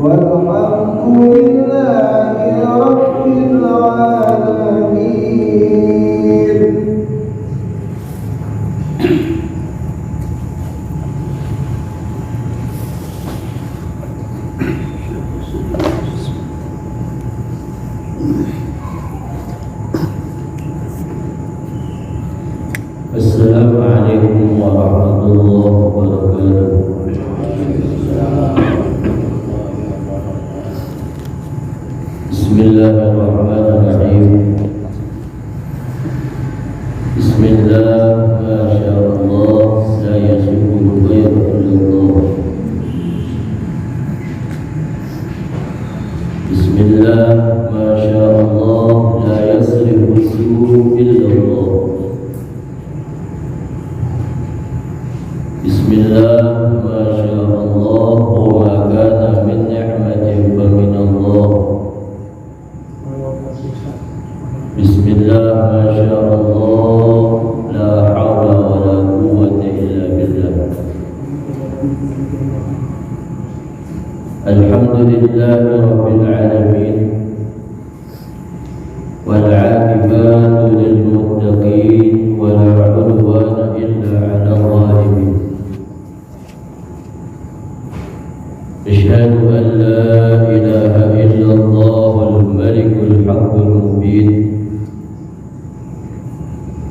والحمد لله رب العالمين. Assalamualaikum warahmatullahi wabarakatuh. Bismillahirrahmanirrahim. Bismillah, masyaallah, la yasbiqu ghairu illallah. Bismillah, masyaallah, la yasrifu su'u illallah. Bismillah, masyaallah, wa ma kana min ni'matin fa min Allah. Bismillah, masyaallah, la hawla wa la quwwata illa billah. Alhamdulillahi rabbil alamin, wal 'aqibatu lil muttaqin, wa la 'udwana illa 'alal zalimin. أشهد أن لا إله إلا الله الملك الحق المبين،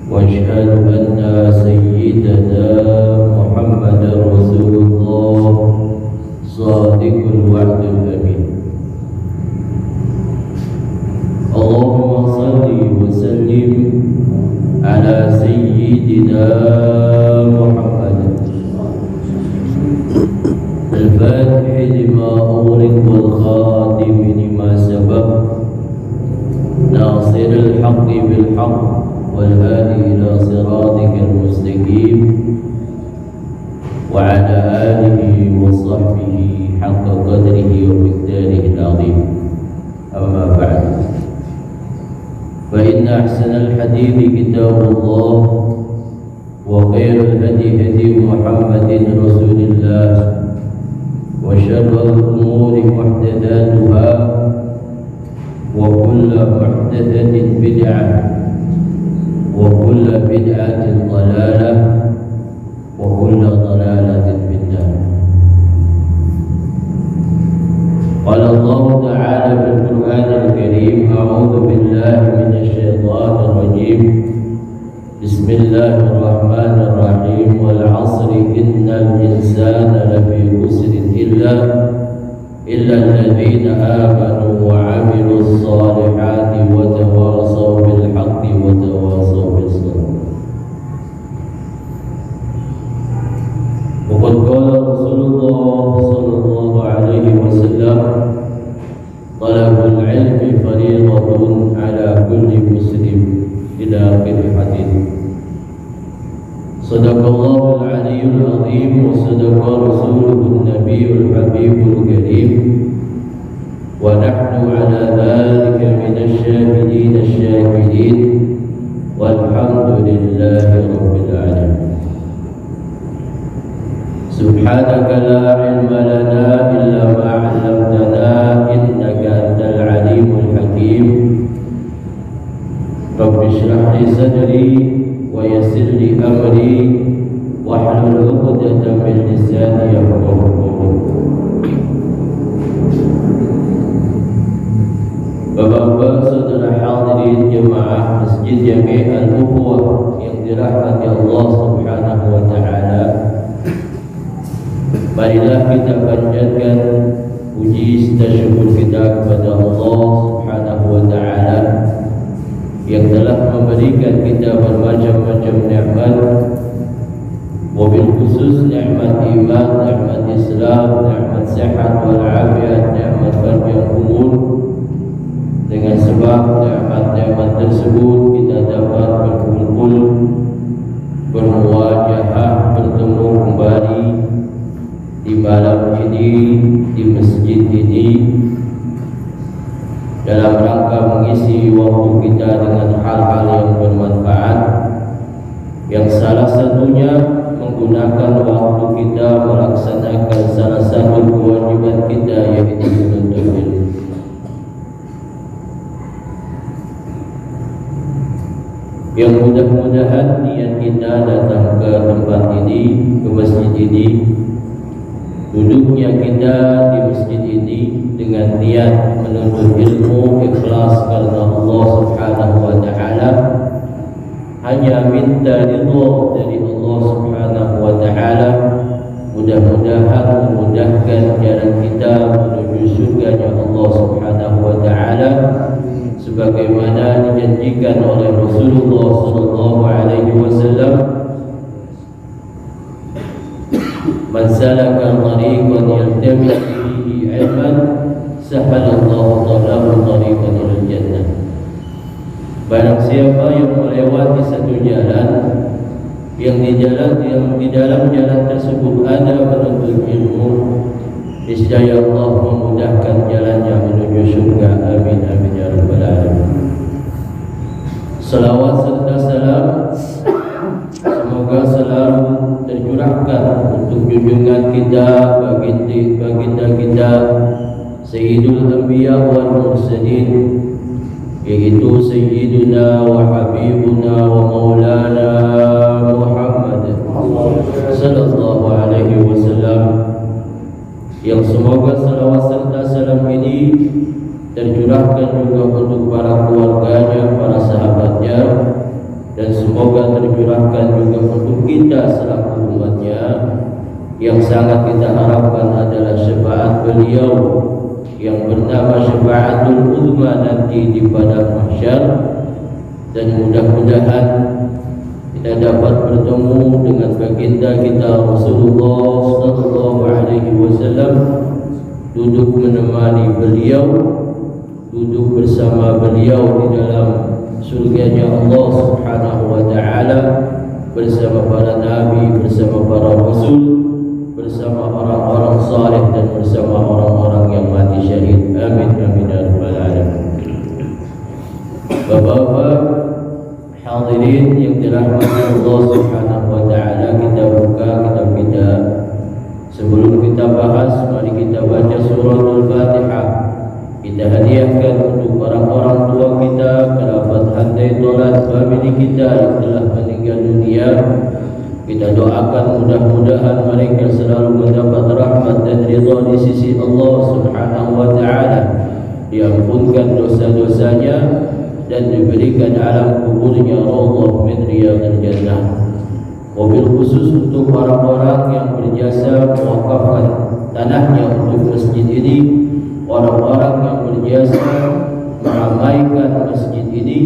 وأشهد أن سيدنا محمدا رسول الله صادق الوعد الأمين. اللهم صل وسلم على سيدنا محمد الفاتح لما أغلق والخاتم لما سبق، ناصر الحق بالحق، والهادي إلى صراطك المستقيم، وعلى آله وصحبه حق قدره ومقداره العظيم. أما بعد، فإن أحسن الحديث كتاب الله، وخير الهدي هدي محمد رسول الله، وشر الأمور محدثاتها، وكل محدثة بدعة، وكل بدعة ضلالة، وكل ضلالة في النار. قال الله تعالى في القرآن الكريم: أعوذ بالله من الشيطان الرجيم، بسم الله الرحمن الرحيم، والعصر إن الإنسان لفي خسر إلا الذين آمنوا وعملوا الصالحات وتواصوا بالحق وتواصوا بالصبر. وقد قال رسول الله صلى الله عليه وسلم: طلب العلم فريضة على كل مسلم، إلى آخر الحديث. صدق الله العلي العظيم، وصدق رسوله النبي الحبيب الكريم، ونحن على ذلك من الشاهدين الشاكرين، والحمد لله رب العالمين. سبحانك لا علم لنا إلا ما علمتنا، إنك أنت العليم الحكيم. رب اشرح لي صدري ويسر لي أمري، واحلل عقدة من لساني يفقهوا قولي. Bapak-bapak, saudara hadirin jemaah Masjid Jami' Al-Ukhuwah yang dirahmati Allah Subhanahu wa taala, marilah kita panjatkan puji dan syukur kita kepada Allah Subhanahu wa taala yang telah memberikan kita bermacam-macam nikmat, wabil khusus nikmat iman, nikmat Islam, nikmat sehat wal afiat, nikmat panjang umur. Dengan sebab nikmat-nikmat tersebut kita dapat berkumpul, bermuajahah, bertemu kembali di malam ini, di masjid ini, dalam rangka mengisi waktu kita dengan hal-hal yang bermanfaat, yang salah satunya menggunakan waktu kita melaksanakan salah satu kewajiban kita, yaitu menuntut ilmu. Yang mudah-mudahan niat kita datang ke tempat ini, ke masjid ini, duduknya kita di masjid ini dengan niat menuntut ilmu ikhlas karena Allah Subhanahu wa taala, hanya minta ridha dari Allah Subhanahu wa taala. Mudah-mudahan memudahkan jalan kita menuju surganya Allah Subhanahu wa taala, sebagaimana dijanjikan oleh Rasulullah sallallahu alaihi wasallam, man salaka tariqan yaltamisu fihi ilman sahalallahu lahu tariqan ilal jannah. Barang siapa yang melewati satu jalan, yang di dalam jalan tersebut ada menuntut ilmu, niscaya Allah memudahkan jalannya menuju surga. Amin amin ya rabbal alamin. Salawat serta salam semoga selalu tercurahkan untuk junjungan kita, baginda kita Sayyidul Anbiya wal Mursalin, yaitu Sayyiduna wa Habibuna wa Maulana Muhammad sallallahu alaihi wasallam, yang semoga salawat serta salam ini tercurahkan juga untuk para keluarganya, para sahabatnya, dan semoga tercurahkan juga untuk kita selaku umatnya. Yang sangat kita harapkan adalah syafaat beliau yang bernama syafaatul uzma nanti di padang mahsyar, dan mudah-mudahan kita dapat bertemu dengan baginda kita Rasulullah sallallahu alaihi wasallam, duduk menemani beliau, duduk bersama beliau di dalam surganya Allah Subhanahu wa taala, bersama para nabi, bersama para rasul, bersama orang-orang saleh, dan bersama orang-orang yang mati syahid. Amin amin ya rabbal alamin. Bapak-bapak hadirin yang dirahmati Allah Subhanahu wa taala, kita buka kitab kita. Sebelum kita bahas, mari kita baca suratul Fatihah. Kita hadiahkan untuk orang-orang tua kita, kerabat handai tolat famili kita yang telah meninggal dunia. Kita doakan mudah-mudahan mereka selalu mendapat rahmat dan ridha di sisi Allah Subhanahu wa taala, diampunkan dosa-dosanya dan diberikan alam kuburnya raudhah min riyadil jannah. Wabil khusus untuk orang-orang yang berjasa mewakafkan tanahnya untuk masjid ini, orang-orang yang berjasa meramaikan masjid ini,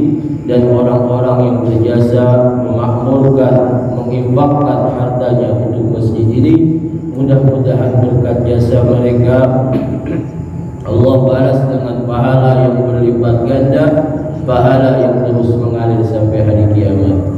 dan orang-orang yang berjasa memakmurkan, menginfakkan hartanya untuk masjid ini. Mudah-mudahan berkat jasa mereka Allah balas dengan pahala yang berlipat ganda, pahala yang terus mengalir sampai hari kiamat.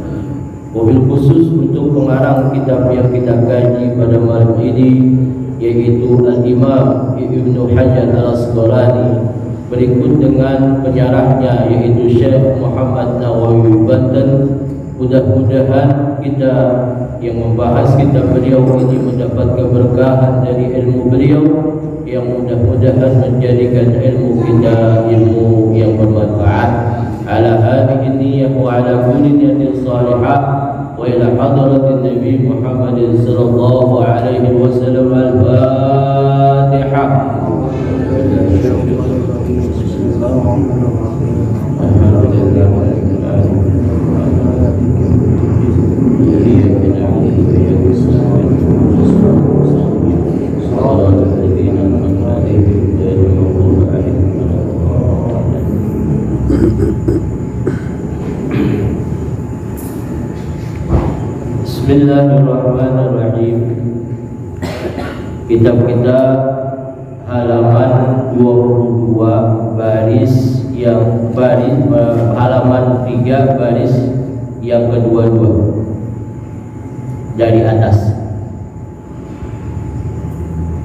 Wabil khusus untuk pengarang kitab yang kita kaji pada malam ini, yaitu Al-Imam Ibnu Hajar Al-Asqalani, berikut dengan penyarahnya yaitu Syekh Muhammad Nawawi Banten. Mudah-mudahan kita yang membahas kitab beliau ini mendapat keberkahan dari ilmu beliau, yang mudah-mudahan menjadikan ilmu kita ilmu yang bermanfaat. Ala hadhihi niyyah wa ala kulli niyatin salihah wa ila hadratin Nabi Muhammad sallallahu alaihi wasallam. Al-Fatihah. Bismillahirrahmanirrahim. Kitab kita halaman 22 baris yang halaman 3 baris yang kedua-dua dari atas.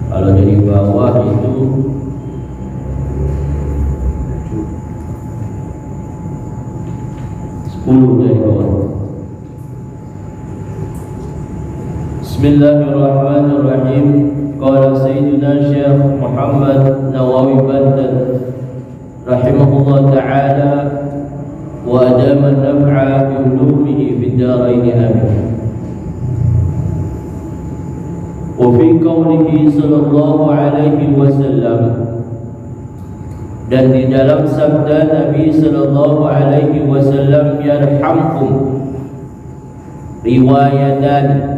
Kalau dari bawah itu dari bawah. Bismillahirrahmanirrahim. Qala Sayyiduna Syekh Muhammad Nawawi Banten rahimahullah ta'ala wa adama an-naf'a bi ulumihi fid dharain amin. Wa fi qawlihi sallallahu alaihi wasallam, dan di dalam sabda Nabi sallallahu alaihi wasallam, yarhamkum, riwayatan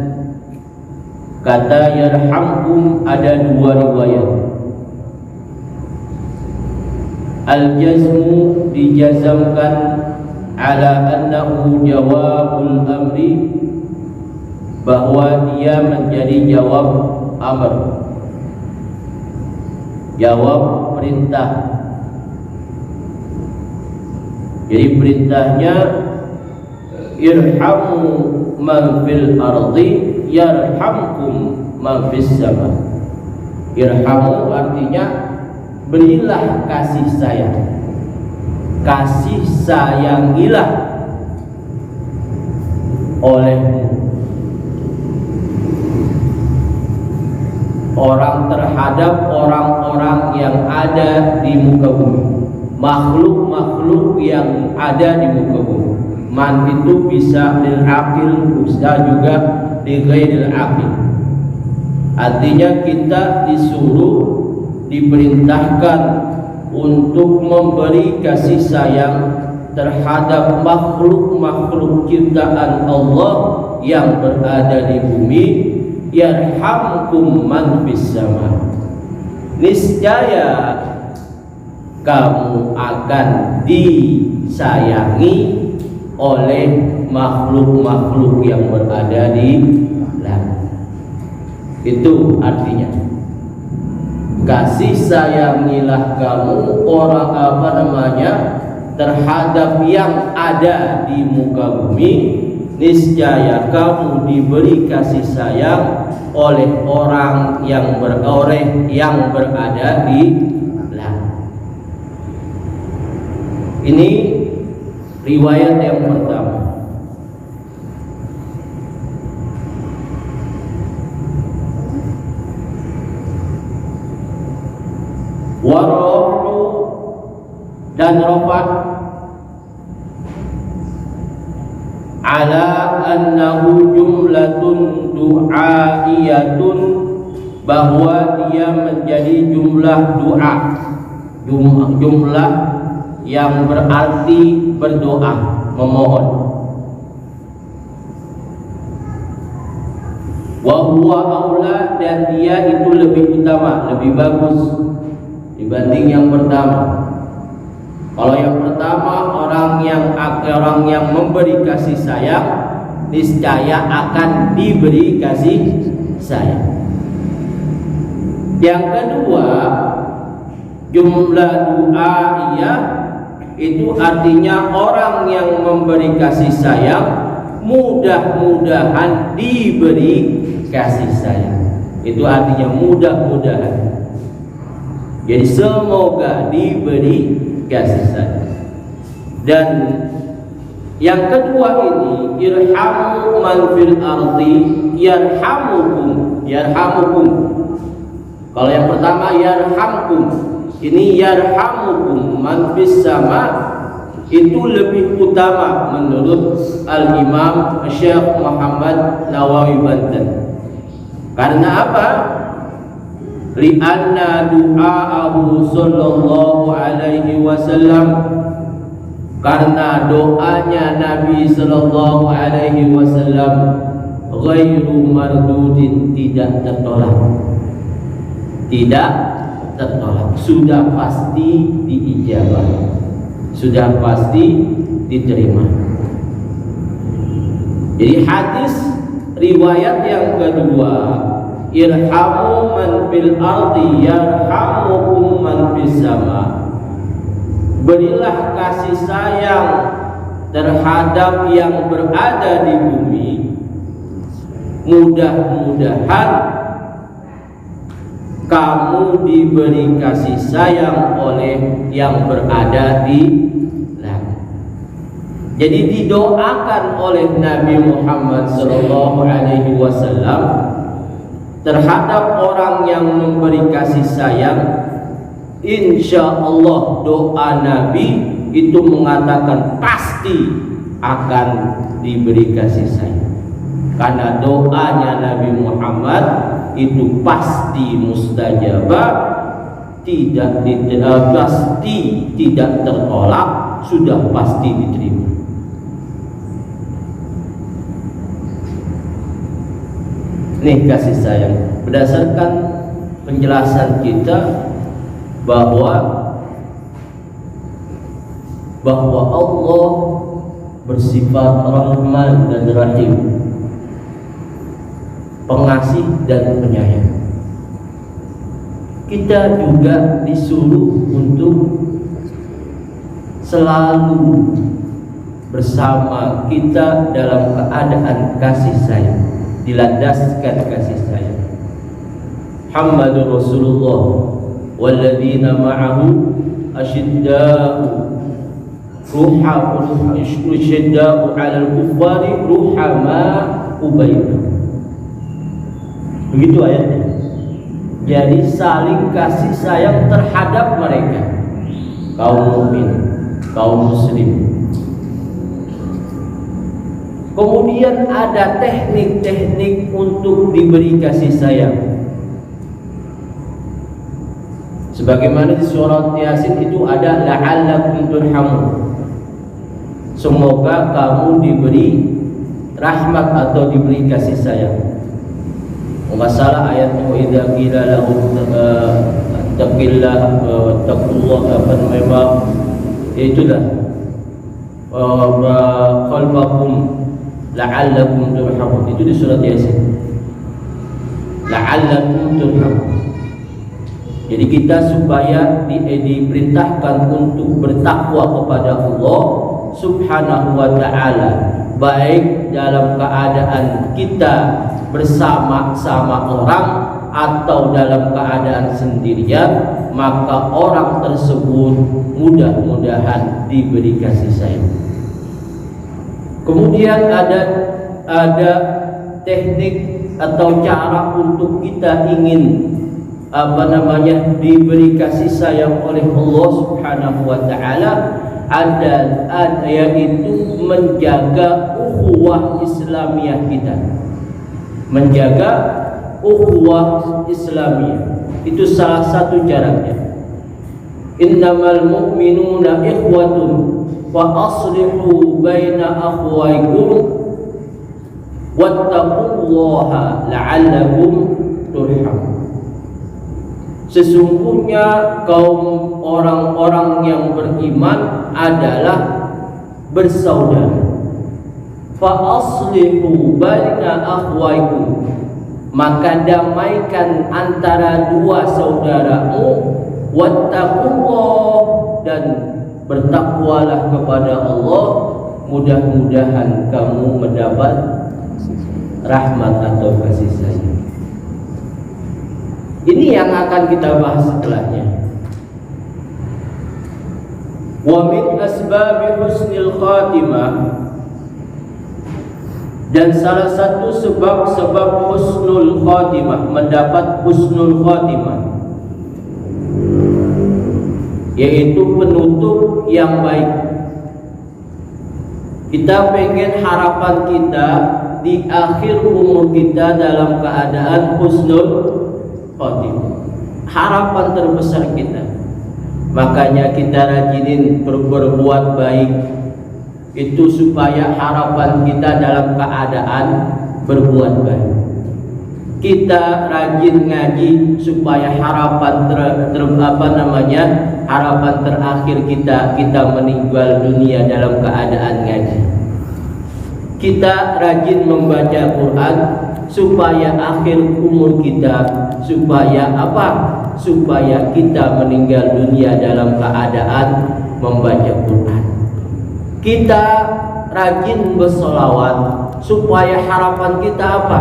kata yarhamkum ada dua riwayat. Al-jazmu dijazamkan ala annahu jawabul amri, bahwa dia menjadi jawab amr, jawab perintah. Jadi perintahnya irhamu man fil ardi yarhamkum man fis sama. Irhamu artinya berilah kasih sayang, kasih sayangilah olehmu orang terhadap orang-orang yang ada di muka bumi, makhluk-makhluk yang ada di muka bumi. Man itu bisa lil aqil, bisa juga li ghairil aqil. Artinya kita disuruh, diperintahkan untuk memberi kasih sayang terhadap makhluk-makhluk ciptaan Allah yang berada di bumi. Yarhamkum man fis sama, niscaya kamu akan disayangi oleh makhluk-makhluk yang berada di langit. Itu artinya kasih sayangilah kamu terhadap yang ada di muka bumi, niscaya kamu diberi kasih sayang oleh orang yang berada di langit. Ini riwayat yang pertama. Warafu dan rafat ala annahu jumlatun du'aiyatun, bahwa dia menjadi jumlah doa, jumlah yang berarti berdoa, memohon. Wa huwa aula, dan dia itu lebih utama, lebih bagus dibanding yang pertama. Kalau yang pertama orang yang memberi kasih sayang, niscaya akan diberi kasih sayang. Yang kedua, jumlah du'aiyah itu artinya orang yang memberi kasih sayang mudah-mudahan diberi kasih sayang. Itu artinya mudah-mudahan. Jadi semoga diberi kasih sayang. Dan yang kedua ini, irhamu man fil ardi yarhamukum, yarhamukum. Kalau yang pertama yarhamkum, ini yarhamukum man fis sama, itu lebih utama menurut Al-Imam Syekh Muhammad Nawawi Banten. Karena apa? Li'anna du'aahu sallallahu alaihi wasallam, karena doanya Nabi sallallahu alaihi wasallam ghairu mardudin, tidak tertolak, tidak tertolak, sudah pasti diijabah, sudah pasti diterima. Jadi hadis riwayat yang kedua, irhamu man fil ardi yarhamukum man fis sama, berilah kasih sayang terhadap yang berada di bumi, mudah-mudahan kamu diberi kasih sayang oleh yang berada di langit. Jadi didoakan oleh Nabi Muhammad sallallahu alaihi wasallam terhadap orang yang memberi kasih sayang, insya Allah doa Nabi itu mengatakan pasti akan diberi kasih sayang. Karena doanya Nabi Muhammad itu pasti mustajabah, pasti tidak tertolak, sudah pasti diterima. Nih kasih sayang berdasarkan penjelasan kita bahwa Allah bersifat Rahman dan Rahim, pengasih dan penyayang. Kita juga disuruh untuk selalu bersama kita dalam keadaan kasih sayang, dilandaskan kasih sayang. Muhammadur Rasulullah walladzina ma'ahu asyidda'u asyidda'u 'alal kuffari ruhama'u bainahum. Begitu ayatnya. Jadi saling kasih sayang terhadap mereka, kaum mukmin, kaum muslim. Kemudian ada teknik-teknik untuk diberi kasih sayang. Sebagaimana di surat Yasin itu ada la'allakum turhamun. Semoga kamu diberi rahmat atau diberi kasih sayang. Masalah ayatnya wa idza qila lahum taqillah wattaqullaha apa namanya, itulah khalfakum la'allakum turhamun, itu di surat Yasin. La'allakum turhamun. Jadi kita supaya diperintahkan untuk bertakwa kepada Allah Subhanahu wa ta'ala, baik dalam keadaan kita bersama-sama orang atau dalam keadaan sendirian, maka orang tersebut mudah-mudahan diberi kasih sayang. Kemudian ada teknik atau cara untuk kita ingin diberi kasih sayang oleh Allah Subhanahu wa ta'ala, ada yaitu menjaga ukhuwah Islamiyah kita. Menjaga ukhuwah Islamiyah itu salah satu caranya. Innamal mu'minuna ikhwatun fa aslihu baina akhwaykum wattaqullaha la'allakum turhamun. Sesungguhnya kaum orang-orang yang beriman adalah bersaudara. Fa aslihu baina akhwaykum, maka damaikan antara dua saudaramu. Wattaqullah, dan bertakwalah kepada Allah, mudah-mudahan kamu mendapat rahmat atau kasih sayang. Ini yang akan kita bahas setelahnya. Wa min asbabi husnil khatimah, dan salah satu sebab-sebab husnul khatimah, mendapat husnul khatimah, yaitu penutup yang baik. Kita pengen harapan kita di akhir umur kita dalam keadaan husnul khatimah, harapan terbesar kita. Makanya kita rajinin berbuat baik itu supaya harapan kita dalam keadaan berbuat baik. Kita rajin ngaji supaya harapan harapan terakhir kita meninggal dunia dalam keadaan ngaji. Kita rajin membaca Quran supaya akhir umur kita supaya kita meninggal dunia dalam keadaan membaca Quran. Kita rajin bersolawat supaya harapan kita apa?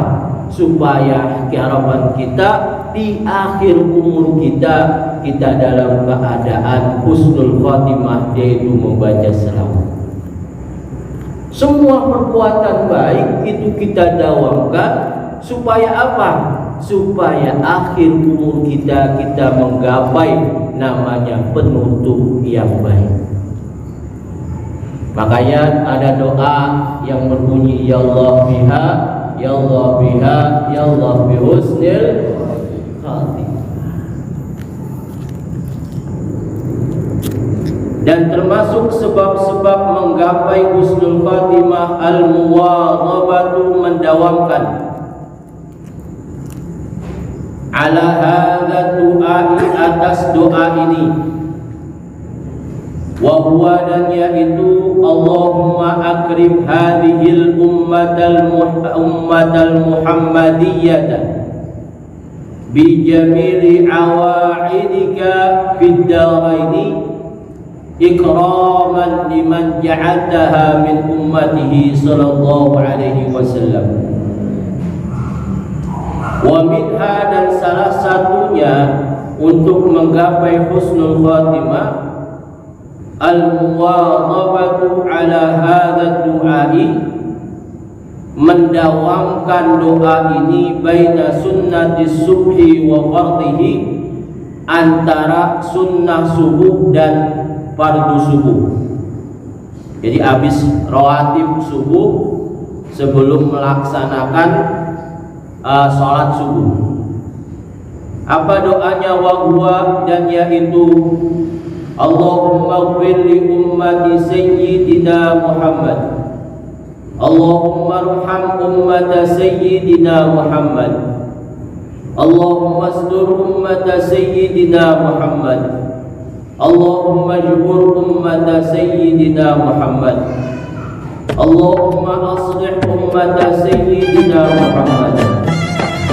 Supaya harapan kita di akhir umur kita dalam keadaan husnul khatimah, yaitu membaca selawat. Semua perbuatan baik itu kita dawamkan supaya apa? supaya akhir umur kita menggapai namanya penutup yang baik. Makanya ada doa yang berbunyi ya Allah biha, ya Allah biha, ya Allah bihusnil khatimah. Dan termasuk sebab-sebab menggapai husnul khatimah al-muwadhabatu, mendawamkan ala hadza du'a, atas doa ini, wa huwa, dan yaitu Allahumma akrim hadhil ummatal muhammadiyyata bi jamili awaidika fid daraini ikraman liman ja'altaha min ummatihi sallallahu alaihi wasallam. Wa minha, dan salah satunya untuk menggapai husnul khatimah al-muwadhabatu ala hadha du'ai, mendawamkan doa ini baina sunnati subhi wa fardhihi, antara sunnah subuh dan fardu subuh. Jadi habis rawatib subuh sebelum melaksanakan sholat subuh. Apa doanya? Wa huwa, dan yaitu Allahumma ighfir li ummati sayyidina Muhammad, Allahumma arham ummata sayyidina Muhammad, Allahumma astur ummata sayyidina Muhammad, Allahumma jbur ummata sayyidina Muhammad, Allahumma aslih ummata sayyidina Muhammad,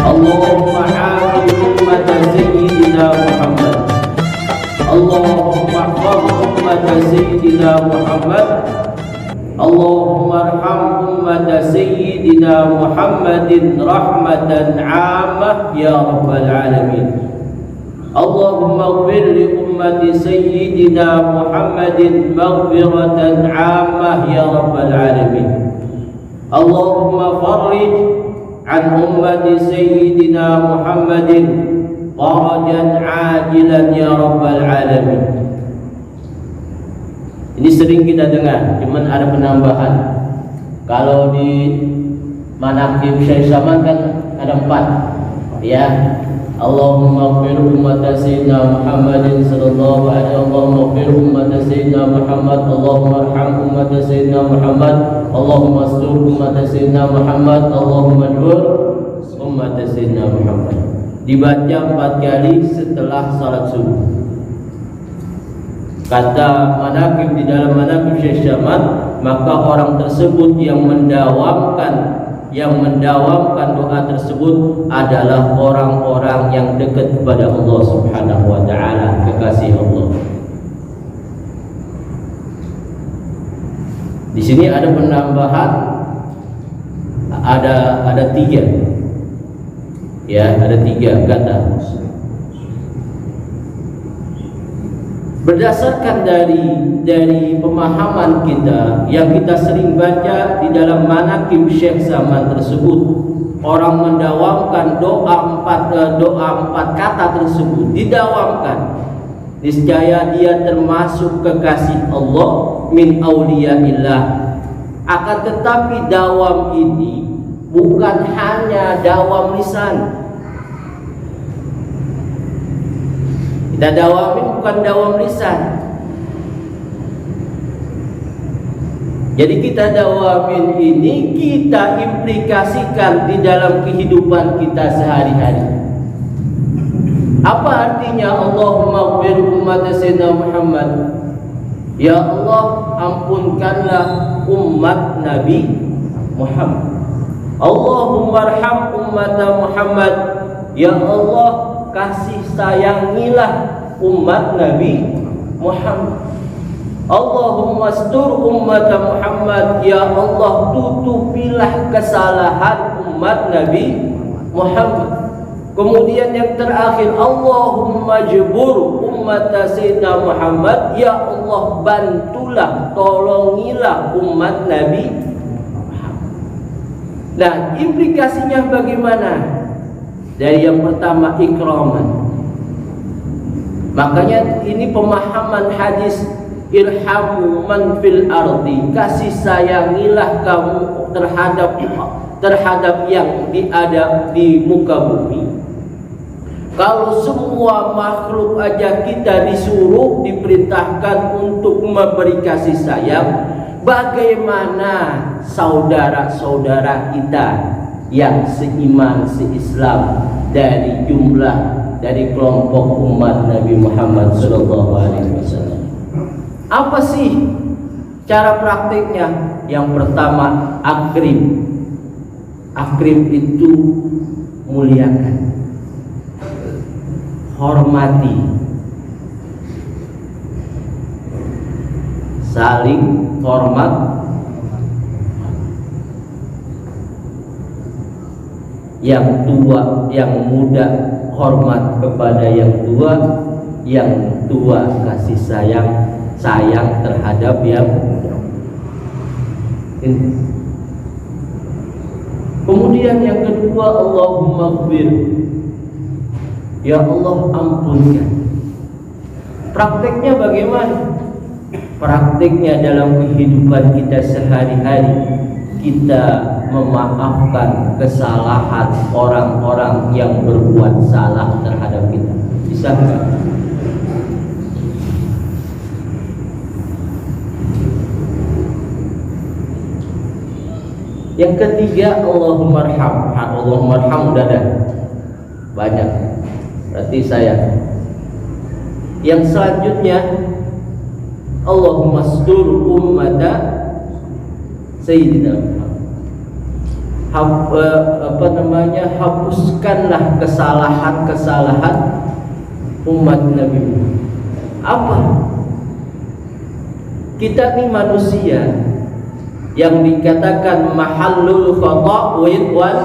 Allahumma afi ummata sayyidina Muhammad, Allahumma ihfaz ummata sayyidina Muhammad, Allahumma arham ummata sayyidina Muhammadin rahmatan 'ammah ya rabbal alamin. Allahumma ighfir li ummati sayyidina Muhammadin maghfiratan 'ammah ya rabbal alamin. Allahumma farrij an ummati sayyidina Muhammadin farajan 'ajilan ya rabbal alamin. Ini sering kita dengar, cuman ada penambahan. Kalau di manaqib Syekh Zaman kan ada 4, ya. Allahumma ighfir ummata sayyidina Muhammadin sallallahu alaihi wasallam, Allahumma ighfir ummata sayyidina Muhammad, Allahumma arham ummata sayyidina Muhammad, Allahumma astur ummata sayyidina Muhammad, Allahumma jbur ummata sayyidina Muhammad. Dibaca 4 kali setelah salat subuh. Kata manaqib, di dalam manaqib Syekh Syamad, maka orang tersebut yang mendawamkan doa tersebut adalah orang-orang yang dekat kepada Allah Subhanahu wa taala, kekasih Allah. Di sini ada penambahan, ada 3. Ya, ada 3 kata. Berdasarkan dari pemahaman kita yang kita sering baca di dalam manaqib Syekh Zaman tersebut, orang mendawamkan doa 4 kata tersebut, didawamkan, niscaya dia termasuk kekasih Allah, min auliyaillah. Akan tetapi dawam ini bukan hanya dawam lisan. Kita dawamin bukan dawam lisan. Jadi kita dawamin ini kita implikasikan di dalam kehidupan kita sehari-hari. Apa artinya Allahumma ighfir ummata sayyidina Muhammad? Ya Allah, ampunkanlah umat Nabi Muhammad. Allahumma arham ummata Muhammad. Ya Allah, kasih sayangilah umat Nabi Muhammad. Allahumma astur ummata Muhammad. Ya Allah, tutupilah kesalahan umat Nabi Muhammad. Kemudian yang terakhir, Allahumma jbur ummata sayyidina Muhammad. Ya Allah, bantulah, tolongilah umat Nabi Muhammad. Nah, implikasinya bagaimana? Dari yang pertama ikraman. Makanya ini pemahaman hadis irhamu man fil ardi, kasih sayangilah kamu terhadap yang ada di muka bumi. Kalau semua makhluk aja kita disuruh, diperintahkan untuk memberi kasih sayang, bagaimana saudara-saudara kita yang seiman, seislam dari kelompok umat Nabi Muhammad SAW. Apa sih cara praktiknya? Yang pertama, akrim. Akrim itu muliakan, hormati, saling hormat. Yang tua, yang muda hormat kepada yang tua kasih sayang terhadap yang muda. Kemudian yang kedua, Allahumma ighfir, ya Allah ampunkan. Prakteknya bagaimana? Prakteknya dalam kehidupan kita sehari-hari, kita memaafkan kesalahan orang-orang yang berbuat salah terhadap kita. Bisa enggak? Yang ketiga, Allahumma arham. Allahumma arham udah ada banyak, berarti saya. Yang selanjutnya, Allahumma astur ummata Sayyidina hapuskanlah kesalahan umat Nabi Muhammad. Apa? Kita ini manusia yang dikatakan mahallul khata' wal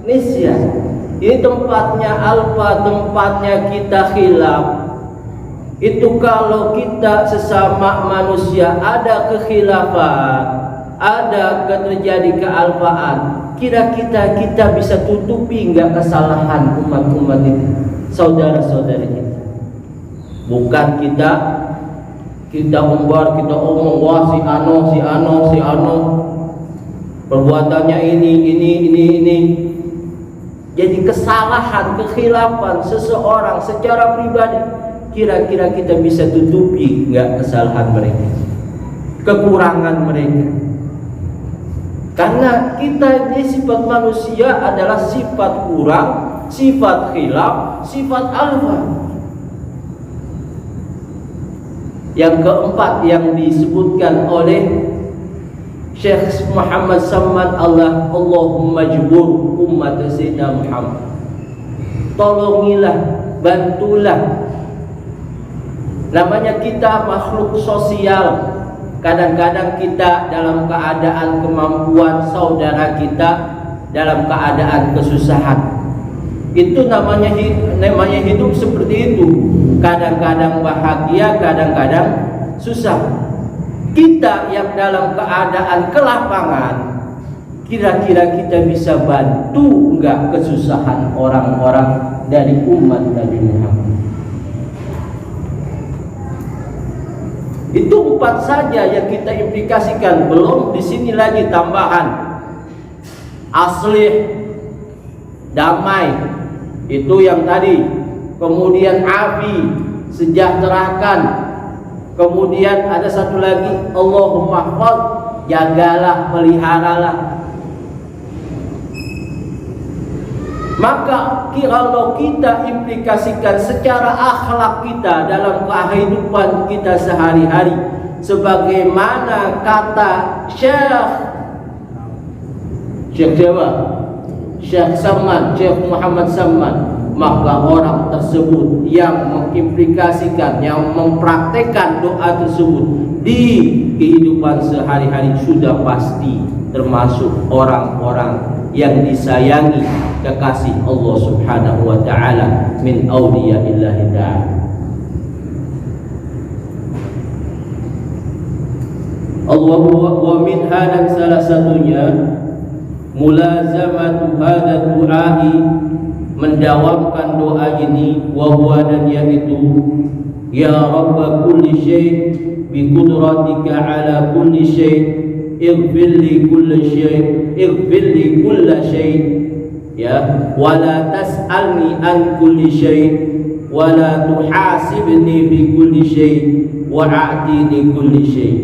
nisyan. Ini tempatnya alfa, tempatnya kita khilaf. Itu kalau kita sesama manusia ada kekhilafan, ada terjadi kealfaan, kira-kira kita bisa tutupi enggak kesalahan umat-umat itu, saudara-saudara kita? Bukan kita umbar, kita omong, wah si ano perbuatannya ini. Jadi kesalahan, kekhilafan seseorang secara pribadi, kira-kira kita bisa tutupi enggak kesalahan mereka, kekurangan mereka? Karena kita ini sifat manusia adalah sifat kurang, sifat khilaf, sifat alfa. Yang keempat yang disebutkan oleh Syekh Muhammad Samman, Allahumma jbur umat Sayyidina Muhammad. Tolongilah, bantulah. Namanya kita makhluk sosial. Kadang-kadang kita dalam keadaan kemampuan, saudara kita dalam keadaan kesusahan. Itu namanya hidup seperti itu. Kadang-kadang bahagia, kadang-kadang susah. Kita yang dalam keadaan kelapangan, kira-kira kita bisa bantu enggak kesusahan orang-orang dari umat Nabi Muhammad? Itu 4 saja yang kita implikasikan. Belum di sini lagi tambahan aslih, damai, itu yang tadi. Kemudian afi, sejahterakan. Kemudian ada satu lagi, Allahumma hafaz, jagalah, peliharalah. Maka kalau kita implikasikan secara akhlak kita dalam kehidupan kita sehari-hari, sebagaimana kata Syekh Muhammad Samman, maka orang tersebut yang mengimplikasikan, yang mempraktekkan doa tersebut di kehidupan sehari-hari sudah pasti termasuk orang-orang yang disayangi kekasih Allah Subhanahu wa taala min auliyaillah ta'ala. wa min dan salah satunya mulazamatu hadza du'ai mendawamkan doa ini, wa huwa, dan yaitu ya Rabb kulli syai' bi qudratika ala kulli syai' ighfir li kulli syai' ighfir li kulli syai' ya, wa la tas'alni an kulli syai' wa la tuhasibni bi kulli syai' wa a'tini kulli syai'.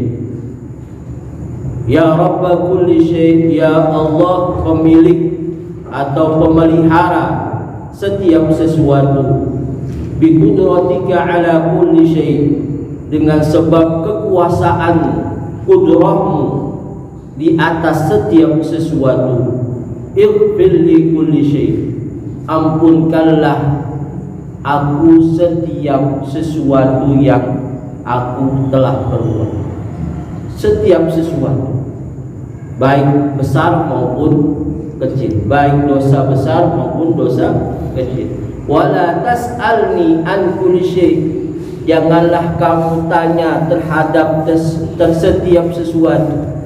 Ya Rabb kulli syai', ya Allah pemilik atau pemelihara setiap sesuatu, bi qudratika ala kulli syai', dengan sebab kekuasaan kudrahmu di atas setiap sesuatu. Ighfir li kulli syai', ampunkanlah aku setiap sesuatu yang aku telah perbuat. Setiap sesuatu, baik besar maupun kecil, baik dosa besar maupun dosa kecil. Wala tas'alni an kulli syai', janganlah kamu tanya terhadap setiap sesuatu.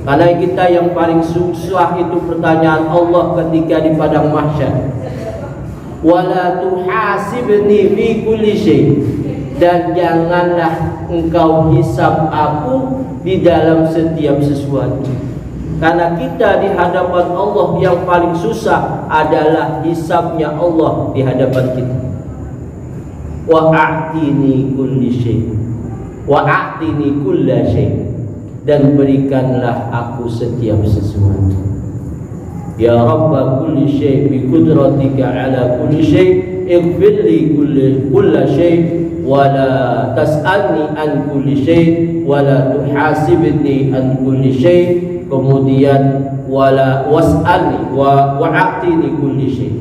Karena kita yang paling susah itu pertanyaan Allah ketika di padang mahsyar. Wala tuhasibni fi kulli syai', dan janganlah engkau hisab aku di dalam setiap sesuatu. Karena kita di hadapan Allah yang paling susah adalah hisabnya Allah di hadapan kita. Wa a'tini kulli syai', wa a'tini kulla syai', dan berikanlah aku setiap sesuatu. Ya Rabb kulli syai' bi qudratika ala kulli syai', ighfir li kulla syai', wa la tas'alni an kulli syai', wa la tuhasibni an kulli syai'. Kemudian wala was'alni wa a'tini kulli syai'.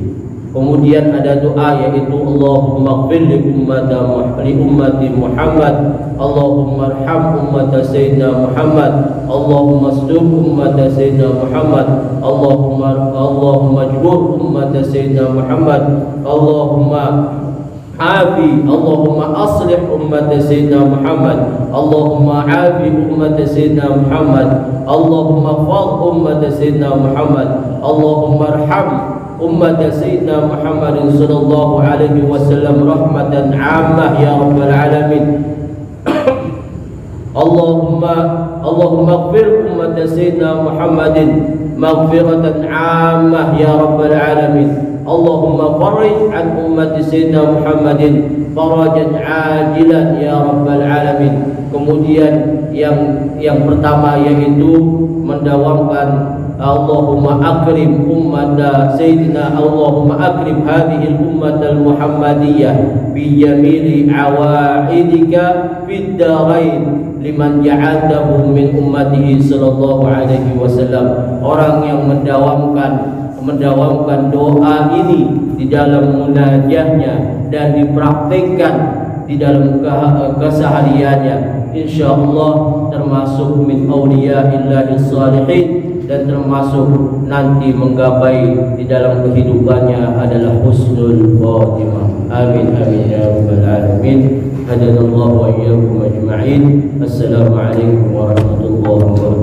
Kemudian ada doa yaitu Allahumma ighfir li ummati Muhammad, Allahumma arham ummata sayyidina Muhammad, Allahumma astur ummata sayyidina Muhammad, Allahumma ajbur ummata sayyidina Muhammad, Allahumma afi, Allahumma aslih ummata sayyidina Muhammad, Allahumma afi ummata sayyidina Muhammad, Allahumma fadh ummata sayyidina Muhammad, Allahumma arham ummata sayyidina Muhammad sallallahu alaihi wasallam rahmatan 'ammah ya rabbal alamin. Allahumma ighfir ummata sayyidina Muhammadin maghfiratan 'ammah ya rabbal alamin. Allahumma farij an ummati sayyidina Muhammadin farajan ajilan ya rabbal alamin. Kemudian yang pertama yaitu mendawamkan Allahumma akrim ummata sayyidina, Allahumma akrim hadhihi al-ummata al-muhammadiyah bi jamili awaidika fid darain liman ja'altahu min ummatihi sallallahu alaihi wasallam. Orang yang mendawamkan doa ini di dalam munajatnya dan dipraktikkan di dalam kesehariannya, insyaallah termasuk min auliya'illahi salihin, dan termasuk nanti menggapai di dalam kehidupannya adalah husnul khatimah. Amin amin ya rabbal alamin. Hadanallahu wa iyyakum ajma'in. Assalamualaikum warahmatullahi wabarakatuh.